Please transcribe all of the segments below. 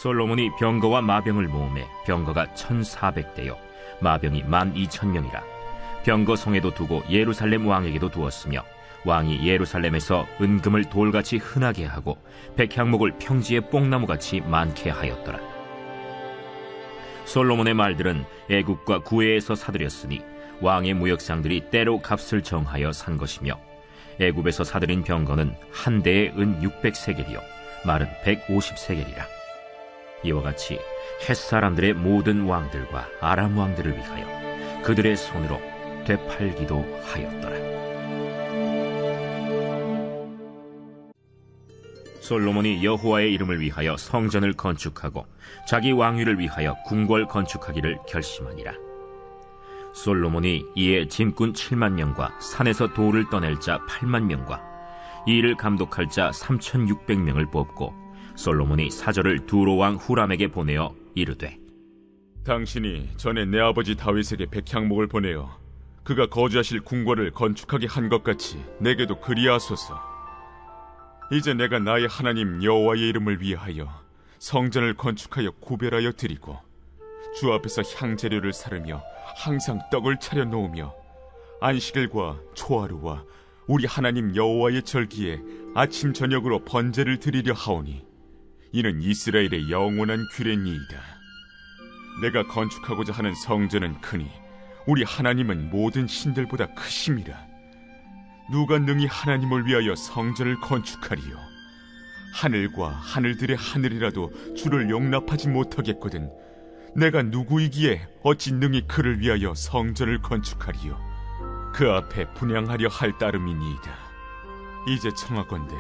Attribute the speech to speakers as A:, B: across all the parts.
A: 솔로몬이 병거와 마병을 모으매 병거가 1,400대요 마병이 12,000명이라. 병거 성에도 두고 예루살렘 왕에게도 두었으며 왕이 예루살렘에서 은금을 돌같이 흔하게 하고 백향목을 평지에 뽕나무같이 많게 하였더라. 솔로몬의 말들은 애굽과 구해에서 사들였으니 왕의 무역상들이 때로 값을 정하여 산 것이며, 애굽에서 사들인 병거는 한 대에 은 600세겔이요 말은 150세겔이라. 이와 같이 헷사람들의 모든 왕들과 아람 왕들을 위하여 그들의 손으로 되팔기도 하였더라. 솔로몬이 여호와의 이름을 위하여 성전을 건축하고 자기 왕위를 위하여 궁궐 건축하기를 결심하니라. 솔로몬이 이에 짐꾼 7만 명과 산에서 돌을 떠낼 자 8만 명과 이 일을 감독할 자 3,600명을 뽑고 솔로몬이 사절을 두로 왕 후람에게 보내어 이르되,
B: 당신이 전에 내 아버지 다윗에게 백향목을 보내어 그가 거주하실 궁궐을 건축하게 한 것 같이 내게도 그리하소서. 이제 내가 나의 하나님 여호와의 이름을 위하여 성전을 건축하여 구별하여 드리고 주 앞에서 향재료를 사르며 항상 떡을 차려 놓으며 안식일과 초하루와 우리 하나님 여호와의 절기에 아침 저녁으로 번제를 드리려 하오니 이는 이스라엘의 영원한 규례니이다. 내가 건축하고자 하는 성전은 크니 우리 하나님은 모든 신들보다 크심이라. 누가 능히 하나님을 위하여 성전을 건축하리요? 하늘과 하늘들의 하늘이라도 주를 용납하지 못하겠거든 내가 누구이기에 어찌 능히 그를 위하여 성전을 건축하리요? 그 앞에 분향하려 할 따름이니이다. 이제 청하건대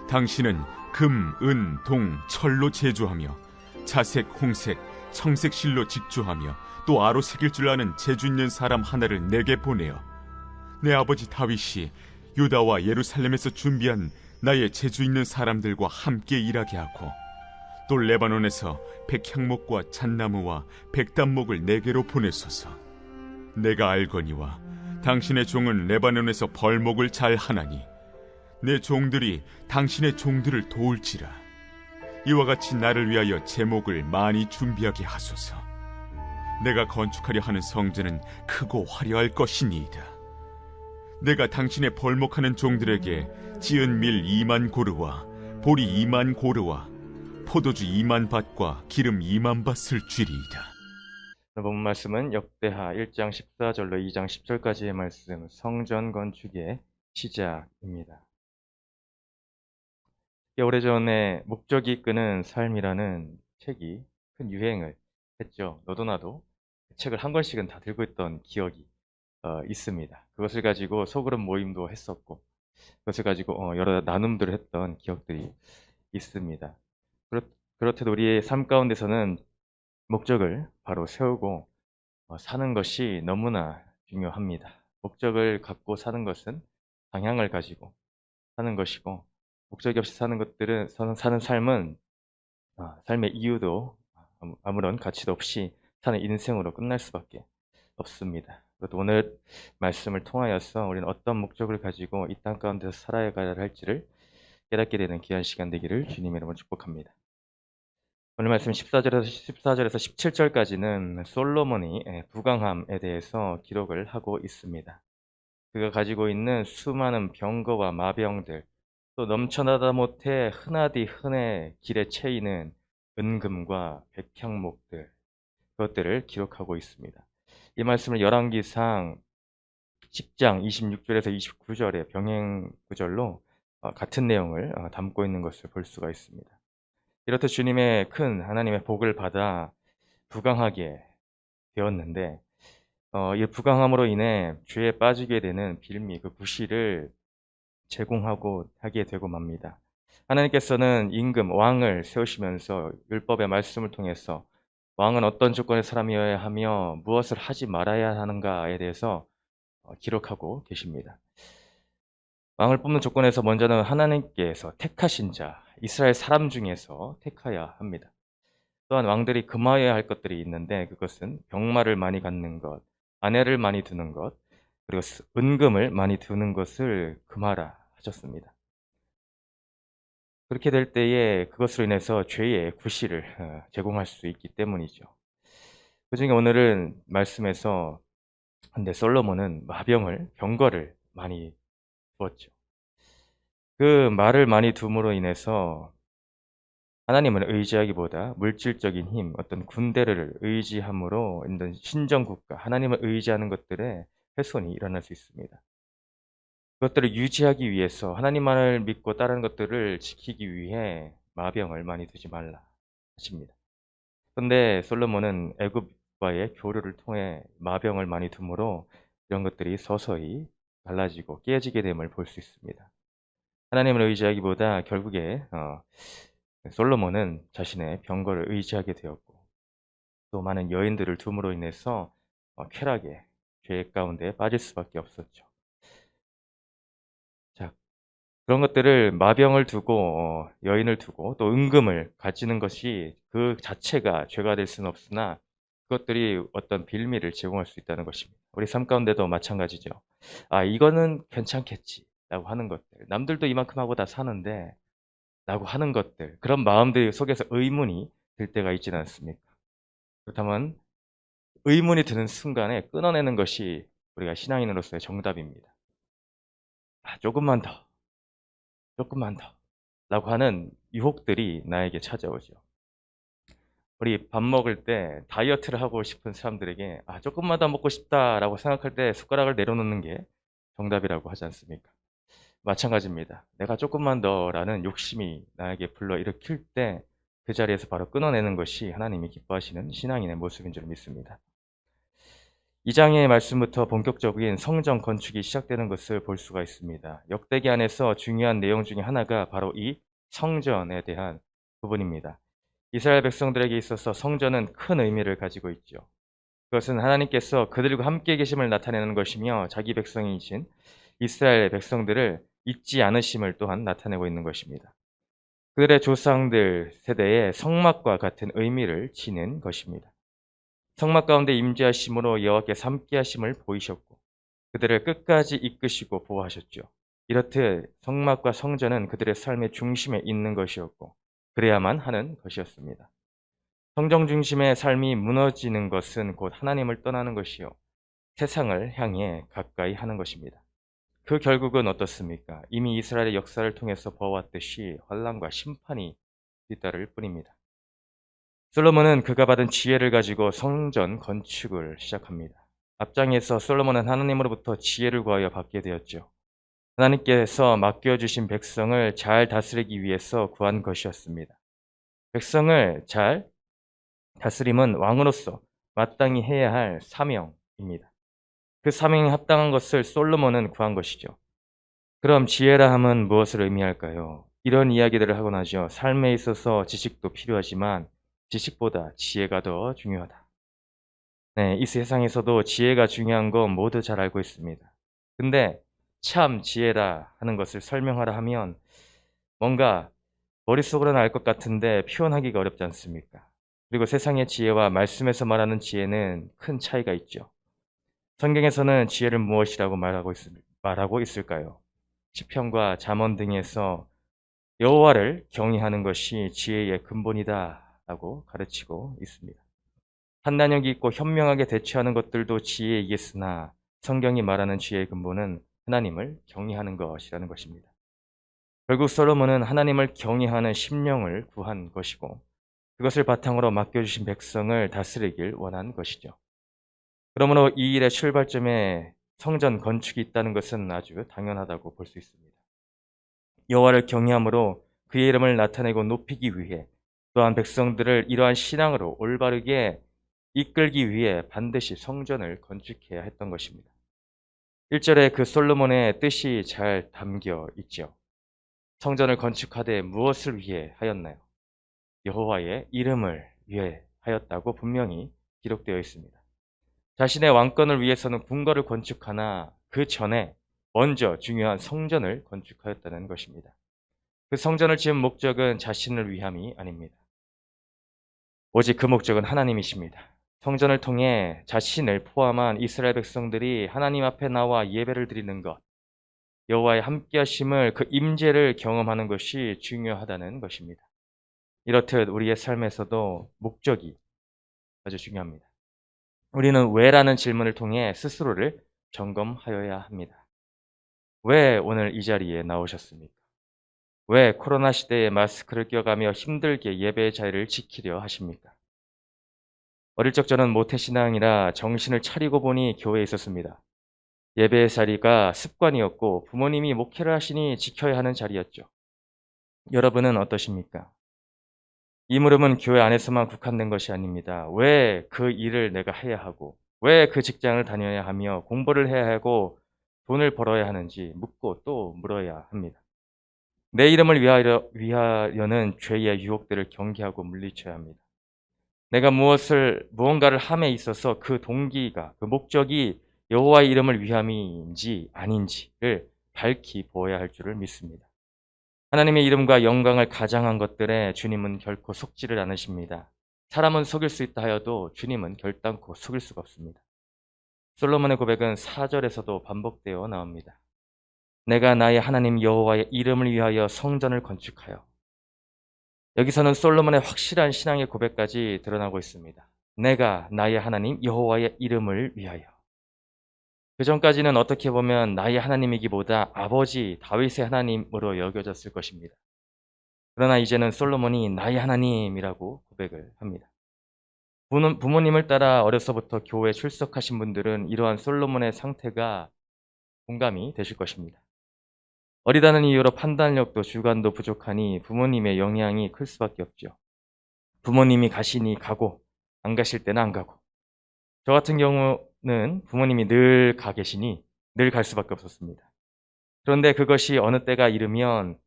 B: 당신은 금, 은, 동, 철로 제조하며 자색, 홍색, 청색 실로 직조하며 또 아로 새길 줄 아는 재주 있는 사람 하나를 내게 보내어 내 아버지 다윗이 유다와 예루살렘에서 준비한 나의 재주 있는 사람들과 함께 일하게 하고 또 레바논에서 백향목과 잣나무와 백단목을 내게로 보내소서. 내가 알거니와 당신의 종은 레바논에서 벌목을 잘 하나니 내 종들이 당신의 종들을 도울지라. 이와 같이 나를 위하여 제목을 많이 준비하게 하소서. 내가 건축하려 하는 성전은 크고 화려할 것이니이다. 내가 당신의 벌목하는 종들에게 지은 밀 2만 고르와 보리 2만 고르와 포도주 2만 밭과 기름 2만 밭을 주리이다.
C: 본 말씀은 역대하 1장 14절로 2장 10절까지의 말씀, 성전 건축의 시작입니다. 오래전에 목적이 이끄는 삶이라는 책이 큰 유행을 했죠. 너도 나도 책을 한 권씩은 다 들고 있던 기억이 있습니다. 그것을 가지고 소그룹 모임도 했었고 그것을 가지고 여러 나눔들을 했던 기억들이 있습니다. 그렇듯 우리의 삶 가운데서는 목적을 바로 세우고 사는 것이 너무나 중요합니다. 목적을 갖고 사는 것은 방향을 가지고 사는 것이고, 목적이 없이 사는 것들은 사는 삶은 삶의 이유도 아무런 가치도 없이 사는 인생으로 끝날 수밖에 없습니다. 그것도 오늘 말씀을 통하여서 우리는 어떤 목적을 가지고 이 땅 가운데서 살아가야 할지를 깨닫게 되는 귀한 시간 되기를 주님의 이름으로 축복합니다. 오늘 말씀 14절에서 17절까지는 솔로몬이 부강함에 대해서 기록을 하고 있습니다. 그가 가지고 있는 수많은 병거와 마병들, 또 넘쳐나다 못해 흔하디 흔해 길에 채이는 은금과 백향목들, 그것들을 기록하고 있습니다. 이 말씀을 열왕기상 10장 26절에서 29절의 병행 구절로 같은 내용을 담고 있는 것을 볼 수가 있습니다. 이렇듯 주님의 큰 하나님의 복을 받아 부강하게 되었는데 이 부강함으로 인해 죄에 빠지게 되는 빌미, 그 부실을 제공하고 하게 되고 맙니다. 하나님께서는 임금, 왕을 세우시면서 율법의 말씀을 통해서 왕은 어떤 조건의 사람이어야 하며 무엇을 하지 말아야 하는가에 대해서 기록하고 계십니다. 왕을 뽑는 조건에서 먼저는 하나님께서 택하신 자, 이스라엘 사람 중에서 택하여야 합니다. 또한 왕들이 금하여야 할 것들이 있는데 그것은 병마를 많이 갖는 것, 아내를 많이 두는 것, 그리고 은금을 많이 두는 것을 금하라 하셨습니다. 그렇게 될 때에 그것으로 인해서 죄의 구실을 제공할 수 있기 때문이죠. 그중에 오늘은 말씀에서 근데 솔로몬은 병거를 많이 두었죠. 그 말을 많이 둠으로 인해서 하나님을 의지하기보다 물질적인 힘, 어떤 군대를 의지함으로 있는 신정국가, 하나님을 의지하는 것들에 훼손이 일어날 수 있습니다. 그것들을 유지하기 위해서 하나님만을 믿고 따르는 것들을 지키기 위해 마병을 많이 두지 말라 하십니다. 그런데 솔로몬은 애굽과의 교류를 통해 마병을 많이 둠으로 이런 것들이 서서히 갈라지고 깨지게 됨을 볼 수 있습니다. 하나님을 의지하기보다 결국에 솔로몬은 자신의 병거를 의지하게 되었고 또 많은 여인들을 둠으로 인해서 쾌락의 죄 가운데 빠질 수밖에 없었죠. 자, 그런 것들을 마병을 두고 여인을 두고 또 은금을 가지는 것이 그 자체가 죄가 될 수는 없으나 그것들이 어떤 빌미를 제공할 수 있다는 것입니다. 우리 삶 가운데도 마찬가지죠. 아, 이거는 괜찮겠지라고 하는 것들. 남들도 이만큼 하고 다 사는데 라고 하는 것들. 그런 마음들 속에서 의문이 들 때가 있지는 않습니까? 그렇다면 의문이 드는 순간에 끊어내는 것이 우리가 신앙인으로서의 정답입니다. 아, 조금만 더. 조금만 더. 라고 하는 유혹들이 나에게 찾아오죠. 우리 밥 먹을 때 다이어트를 하고 싶은 사람들에게 아, 조금만 더 먹고 싶다라고 생각할 때 숟가락을 내려놓는 게 정답이라고 하지 않습니까? 마찬가지입니다. 내가 조금만 더라는 욕심이 나에게 불러일으킬 때 그 자리에서 바로 끊어내는 것이 하나님이 기뻐하시는 신앙인의 모습인 줄 믿습니다. 2장의 말씀부터 본격적인 성전 건축이 시작되는 것을 볼 수가 있습니다. 역대기 안에서 중요한 내용 중에 하나가 바로 이 성전에 대한 부분입니다. 이스라엘 백성들에게 있어서 성전은 큰 의미를 가지고 있죠. 그것은 하나님께서 그들과 함께 계심을 나타내는 것이며 자기 백성이신 이스라엘 백성들을 잊지 않으심을 또한 나타내고 있는 것입니다. 그들의 조상들 세대의 성막과 같은 의미를 지닌 것입니다. 성막 가운데 임재하심으로 여호와께서 함께하심을 보이셨고 그들을 끝까지 이끄시고 보호하셨죠. 이렇듯 성막과 성전은 그들의 삶의 중심에 있는 것이었고 그래야만 하는 것이었습니다. 성정 중심의 삶이 무너지는 것은 곧 하나님을 떠나는 것이요 세상을 향해 가까이 하는 것입니다. 그 결국은 어떻습니까? 이미 이스라엘의 역사를 통해서 보아왔듯이 환난과 심판이 뒤따를 뿐입니다. 솔로몬은 그가 받은 지혜를 가지고 성전 건축을 시작합니다. 앞장에서 솔로몬은 하나님으로부터 지혜를 구하여 받게 되었죠. 하나님께서 맡겨주신 백성을 잘 다스리기 위해서 구한 것이었습니다. 백성을 잘 다스림은 왕으로서 마땅히 해야 할 사명입니다. 그 사명에 합당한 것을 솔로몬은 구한 것이죠. 그럼 지혜라 함은 무엇을 의미할까요? 이런 이야기들을 하곤 하죠. 삶에 있어서 지식도 필요하지만 지식보다 지혜가 더 중요하다. 네, 이 세상에서도 지혜가 중요한 건 모두 잘 알고 있습니다. 근데 참 지혜라 하는 것을 설명하라 하면 뭔가 머릿속으로는 알 것 같은데 표현하기가 어렵지 않습니까? 그리고 세상의 지혜와 말씀에서 말하는 지혜는 큰 차이가 있죠. 성경에서는 지혜를 무엇이라고 말하고 있을까요? 시편과 잠언 등에서 여호와를 경외하는 것이 지혜의 근본이다라고 가르치고 있습니다. 판단력이 있고 현명하게 대처하는 것들도 지혜이겠으나 성경이 말하는 지혜의 근본은 하나님을 경외하는 것이라는 것입니다. 결국 솔로몬은 하나님을 경외하는 심령을 구한 것이고 그것을 바탕으로 맡겨주신 백성을 다스리길 원한 것이죠. 그러므로 이 일의 출발점에 성전 건축이 있다는 것은 아주 당연하다고 볼 수 있습니다. 여호와를 경외함으로 그의 이름을 나타내고 높이기 위해 또한 백성들을 이러한 신앙으로 올바르게 이끌기 위해 반드시 성전을 건축해야 했던 것입니다. 1절에 그 솔로몬의 뜻이 잘 담겨 있죠. 성전을 건축하되 무엇을 위해 하였나요? 여호와의 이름을 위해 하였다고 분명히 기록되어 있습니다. 자신의 왕권을 위해서는 궁궐을 건축하나 그 전에 먼저 중요한 성전을 건축하였다는 것입니다. 그 성전을 지은 목적은 자신을 위함이 아닙니다. 오직 그 목적은 하나님이십니다. 성전을 통해 자신을 포함한 이스라엘 백성들이 하나님 앞에 나와 예배를 드리는 것, 여호와의 함께하심을 그 임재를 경험하는 것이 중요하다는 것입니다. 이렇듯 우리의 삶에서도 목적이 아주 중요합니다. 우리는 왜라는 질문을 통해 스스로를 점검하여야 합니다. 왜 오늘 이 자리에 나오셨습니까? 왜 코로나 시대에 마스크를 껴가며 힘들게 예배의 자리를 지키려 하십니까? 어릴 적 저는 모태신앙이라 정신을 차리고 보니 교회에 있었습니다. 예배의 자리가 습관이었고 부모님이 목회를 하시니 지켜야 하는 자리였죠. 여러분은 어떠십니까? 이 물음은 교회 안에서만 국한된 것이 아닙니다. 왜 그 일을 내가 해야 하고, 왜 그 직장을 다녀야 하며 공부를 해야 하고 돈을 벌어야 하는지 묻고 또 물어야 합니다. 내 이름을 위하여는 죄의 유혹들을 경계하고 물리쳐야 합니다. 내가 무언가를 함에 있어서 그 동기가, 그 목적이 여호와의 이름을 위함인지 아닌지를 밝히 보아야 할 줄을 믿습니다. 하나님의 이름과 영광을 가장한 것들에 주님은 결코 속지를 않으십니다. 사람은 속일 수 있다 하여도 주님은 결단코 속일 수가 없습니다. 솔로몬의 고백은 4절에서도 반복되어 나옵니다. 내가 나의 하나님 여호와의 이름을 위하여 성전을 건축하여. 여기서는 솔로몬의 확실한 신앙의 고백까지 드러나고 있습니다. 내가 나의 하나님 여호와의 이름을 위하여. 그 전까지는 어떻게 보면 나의 하나님이기보다 아버지 다윗의 하나님으로 여겨졌을 것입니다. 그러나 이제는 솔로몬이 나의 하나님이라고 고백을 합니다. 부모님을 따라 어려서부터 교회에 출석하신 분들은 이러한 솔로몬의 상태가 공감이 되실 것입니다. 어리다는 이유로 판단력도 주관도 부족하니 부모님의 영향이 클 수밖에 없죠. 부모님이 가시니 가고 안 가실 때는 안 가고. 저 같은 경우는 부모님이 늘 가 계시니 늘 갈 수밖에 없었습니다. 그런데 그것이 어느 때가 이르면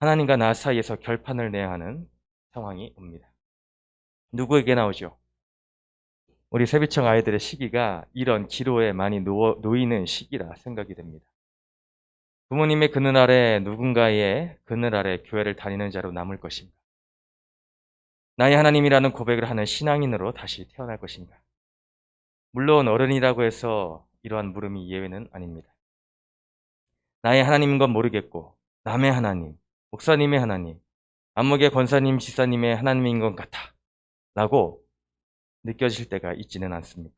C: 하나님과 나 사이에서 결판을 내야 하는 상황이 옵니다. 누구에게 나오죠? 우리 세비청 아이들의 시기가 이런 기로에 많이 놓이는 시기라 생각이 됩니다. 부모님의 그늘 아래 누군가의 그늘 아래 교회를 다니는 자로 남을 것인가? 나의 하나님이라는 고백을 하는 신앙인으로 다시 태어날 것인가? 물론 어른이라고 해서 이러한 물음이 예외는 아닙니다. 나의 하나님인 건 모르겠고 남의 하나님, 목사님의 하나님, 안목의 권사님, 지사님의 하나님인 것 같아 라고 느껴질 때가 있지는 않습니까?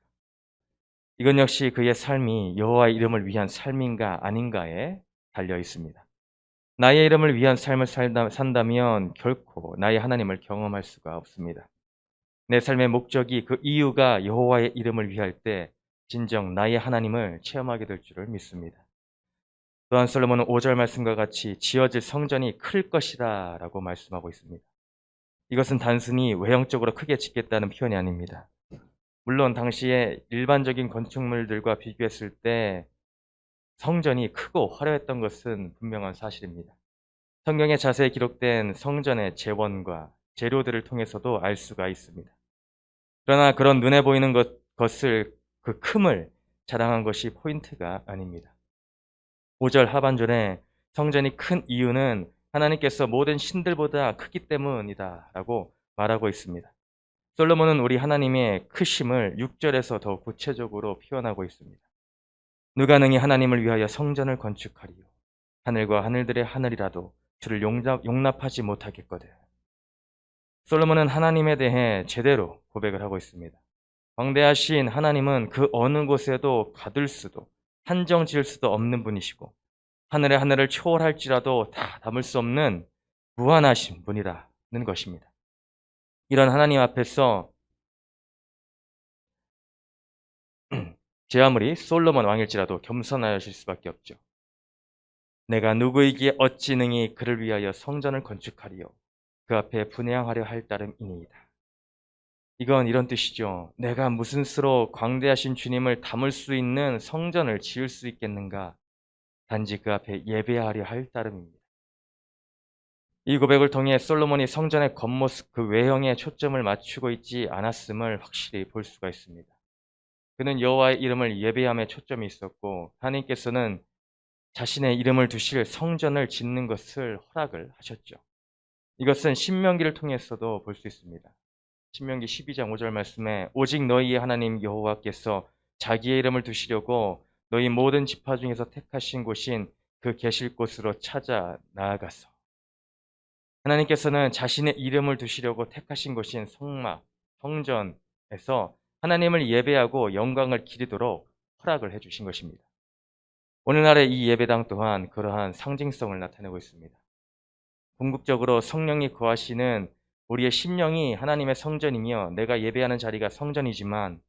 C: 이건 역시 그의 삶이 여호와의 이름을 위한 삶인가 아닌가에 달려 있습니다. 나의 이름을 위한 삶을 산다면 결코 나의 하나님을 경험할 수가 없습니다. 내 삶의 목적이 그 이유가 여호와의 이름을 위할 때 진정 나의 하나님을 체험하게 될 줄을 믿습니다. 또한 솔로몬은 5절 말씀과 같이 지어질 성전이 클 것이다 라고 말씀하고 있습니다. 이것은 단순히 외형적으로 크게 짓겠다는 표현이 아닙니다. 물론 당시에 일반적인 건축물들과 비교했을 때 성전이 크고 화려했던 것은 분명한 사실입니다. 성경에 자세히 기록된 성전의 재원과 재료들을 통해서도 알 수가 있습니다. 그러나 그런 눈에 보이는 것을 그 큼을 자랑한 것이 포인트가 아닙니다. 5절 하반절에 성전이 큰 이유는 하나님께서 모든 신들보다 크기 때문이다 라고 말하고 있습니다. 솔로몬은 우리 하나님의 크심을 6절에서 더 구체적으로 표현하고 있습니다. 누가 능히 하나님을 위하여 성전을 건축하리요. 하늘과 하늘들의 하늘이라도 주를 용납하지 못하겠거든. 솔로몬은 하나님에 대해 제대로 고백을 하고 있습니다. 광대하신 하나님은 그 어느 곳에도 가둘 수도 한정 지을 수도 없는 분이시고 하늘의 하늘을 초월할지라도 다 담을 수 없는 무한하신 분이라는 것입니다. 이런 하나님 앞에서 제 아무리 솔로몬 왕일지라도 겸손하실 수밖에 없죠. 내가 누구이기에 어찌 능히 그를 위하여 성전을 건축하리요. 그 앞에 분향하려 할 따름이니이다. 이건 이런 뜻이죠. 내가 무슨 수로 광대하신 주님을 담을 수 있는 성전을 지을 수 있겠는가? 단지 그 앞에 예배하려 할 따름입니다. 이 고백을 통해 솔로몬이 성전의 겉모습, 그 외형에 초점을 맞추고 있지 않았음을 확실히 볼 수가 있습니다. 그는 여호와의 이름을 예배함에 초점이 있었고 하나님께서는 자신의 이름을 두실 성전을 짓는 것을 허락을 하셨죠. 이것은 신명기를 통해서도 볼 수 있습니다. 신명기 12장 5절 말씀에 오직 너희의 하나님 여호와께서 자기의 이름을 두시려고 너희 모든 지파 중에서 택하신 곳인 그 계실 곳으로 찾아 나아가서 하나님께서는 자신의 이름을 두시려고 택하신 곳인 성막, 성전에서 하나님을 예배하고 영광을 기리도록 허락을 해주신 것입니다. 오늘날의 이 예배당 또한 그러한 상징성을 나타내고 있습니다. 궁극적으로 성령이 거하시는 우리의 심령이 하나님의 성전이며 내가 예배하는 자리가 성전이지만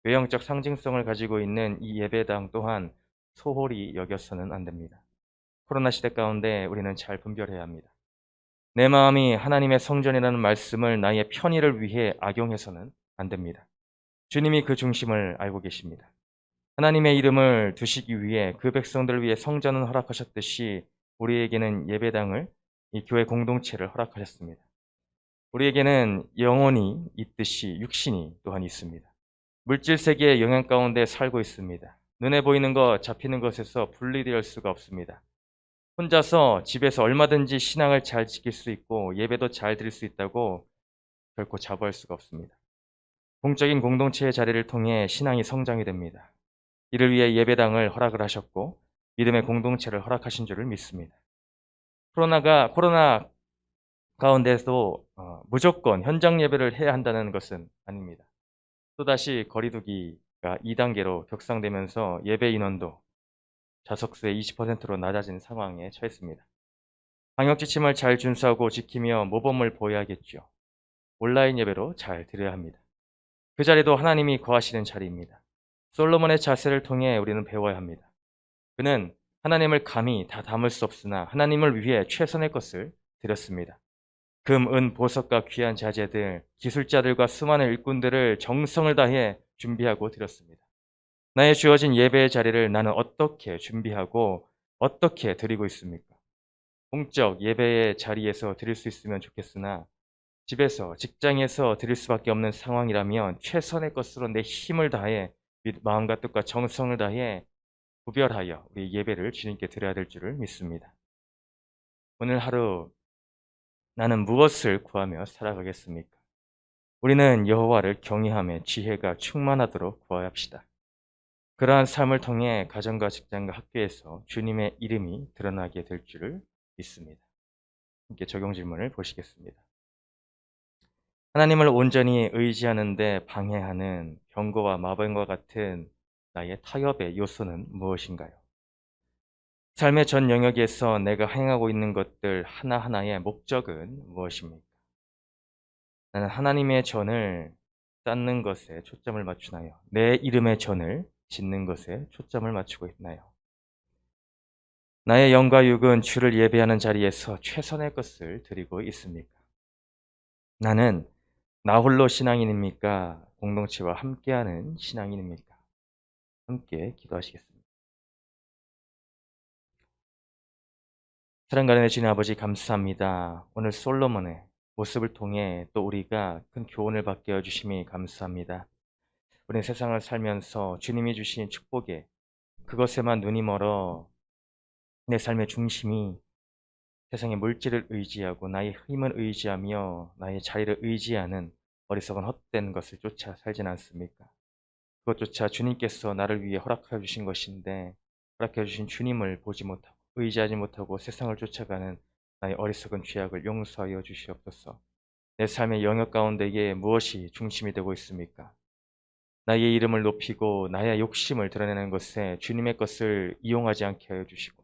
C: 외형적 상징성을 가지고 있는 이 예배당 또한 소홀히 여겨서는 안 됩니다. 코로나 시대 가운데 우리는 잘 분별해야 합니다. 내 마음이 하나님의 성전이라는 말씀을 나의 편의를 위해 악용해서는 안 됩니다. 주님이 그 중심을 알고 계십니다. 하나님의 이름을 두시기 위해 그 백성들을 위해 성전을 허락하셨듯이 우리에게는 예배당을, 이 교회 공동체를 허락하셨습니다. 우리에게는 영혼이 있듯이 육신이 또한 있습니다. 물질 세계의 영향 가운데 살고 있습니다. 눈에 보이는 것, 잡히는 것에서 분리될 수가 없습니다. 혼자서 집에서 얼마든지 신앙을 잘 지킬 수 있고 예배도 잘 드릴 수 있다고 결코 자부할 수가 없습니다. 공적인 공동체의 자리를 통해 신앙이 성장이 됩니다. 이를 위해 예배당을 허락을 하셨고 믿음의 공동체를 허락하신 줄을 믿습니다. 코로나 가운데서 무조건 현장 예배를 해야 한다는 것은 아닙니다. 또다시 거리두기가 2단계로 격상되면서 예배 인원도 좌석수의 20%로 낮아진 상황에 처했습니다. 방역 지침을 잘 준수하고 지키며 모범을 보여야겠죠. 온라인 예배로 잘 드려야 합니다. 그 자리도 하나님이 거하시는 자리입니다. 솔로몬의 자세를 통해 우리는 배워야 합니다. 그는 하나님을 감히 다 담을 수 없으나 하나님을 위해 최선의 것을 드렸습니다. 금, 은, 보석과 귀한 자재들, 기술자들과 수많은 일꾼들을 정성을 다해 준비하고 드렸습니다. 나의 주어진 예배의 자리를 나는 어떻게 준비하고 어떻게 드리고 있습니까? 공적 예배의 자리에서 드릴 수 있으면 좋겠으나 집에서, 직장에서 드릴 수밖에 없는 상황이라면 최선의 것으로 내 힘을 다해 마음과 뜻과 정성을 다해 구별하여 우리 예배를 주님께 드려야 될 줄을 믿습니다. 오늘 하루 나는 무엇을 구하며 살아가겠습니까? 우리는 여호와를 경외하며 지혜가 충만하도록 구하합시다. 그러한 삶을 통해 가정과 직장과 학교에서 주님의 이름이 드러나게 될 줄을 믿습니다. 함께 적용 질문을 보시겠습니다. 하나님을 온전히 의지하는데 방해하는 병거와 마병과 같은 나의 타협의 요소는 무엇인가요? 삶의 전 영역에서 내가 행하고 있는 것들 하나하나의 목적은 무엇입니까? 나는 하나님의 전을 쌓는 것에 초점을 맞추나요? 내 이름의 전을 짓는 것에 초점을 맞추고 있나요? 나의 영과 육은 주를 예배하는 자리에서 최선의 것을 드리고 있습니까? 나는 나 홀로 신앙인입니까? 공동체와 함께하는 신앙인입니까? 함께 기도하시겠습니다. 사랑과 은혜 주님 아버지 감사합니다. 오늘 솔로몬의 모습을 통해 또 우리가 큰 교훈을 받게 해주심이 감사합니다. 우리는 세상을 살면서 주님이 주신 축복에 그것에만 눈이 멀어 내 삶의 중심이 세상의 물질을 의지하고 나의 힘을 의지하며 나의 자리를 의지하는 어리석은 헛된 것을 쫓아 살진 않습니까? 그것조차 주님께서 나를 위해 허락해 주신 것인데 허락해 주신 주님을 보지 못하고 의지하지 못하고 세상을 쫓아가는 나의 어리석은 죄악을 용서하여 주시옵소서. 내 삶의 영역 가운데에 무엇이 중심이 되고 있습니까? 나의 이름을 높이고 나의 욕심을 드러내는 것에 주님의 것을 이용하지 않게 하여 주시고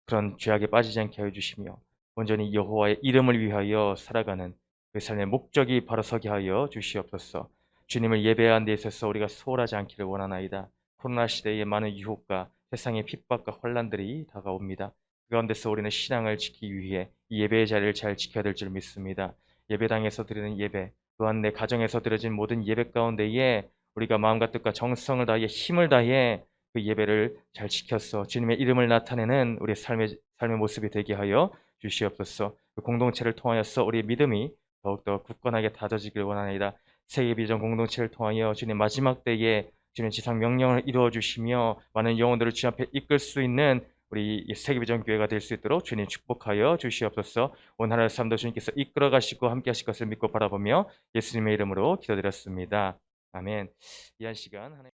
C: 그런 죄악에 빠지지 않게 하여 주시며 온전히 여호와의 이름을 위하여 살아가는 그 삶의 목적이 바로 서게 하여 주시옵소서. 주님을 예배하는 데 있어서 우리가 소홀하지 않기를 원하나이다. 코로나 시대의 많은 유혹과 세상의 핍박과 혼란들이 다가옵니다. 그 가운데서 우리는 신앙을 지키기 위해 이 예배의 자리를 잘 지켜야 될 줄 믿습니다. 예배당에서 드리는 예배, 또한 내 가정에서 드려진 모든 예배 가운데에 우리가 마음과 뜻과 정성을 다해 힘을 다해 그 예배를 잘 지켜서 주님의 이름을 나타내는 우리의 삶의 모습이 되게 하여 주시옵소서. 그 공동체를 통하여서 우리의 믿음이 더욱더 굳건하게 다져지기를 원하나이다. 세계비전 공동체를 통하여 주님 마지막 때에 주님 지상 명령을 이루어 주시며 많은 영혼들을 주 앞에 이끌 수 있는 우리 세계비전 교회가 될 수 있도록 주님 축복하여 주시옵소서. 오늘 하루의 삶도 주님께서 이끌어 가시고 함께 하실 것을 믿고 바라보며 예수님의 이름으로 기도드렸습니다. 아멘. 이 한 시간 하나님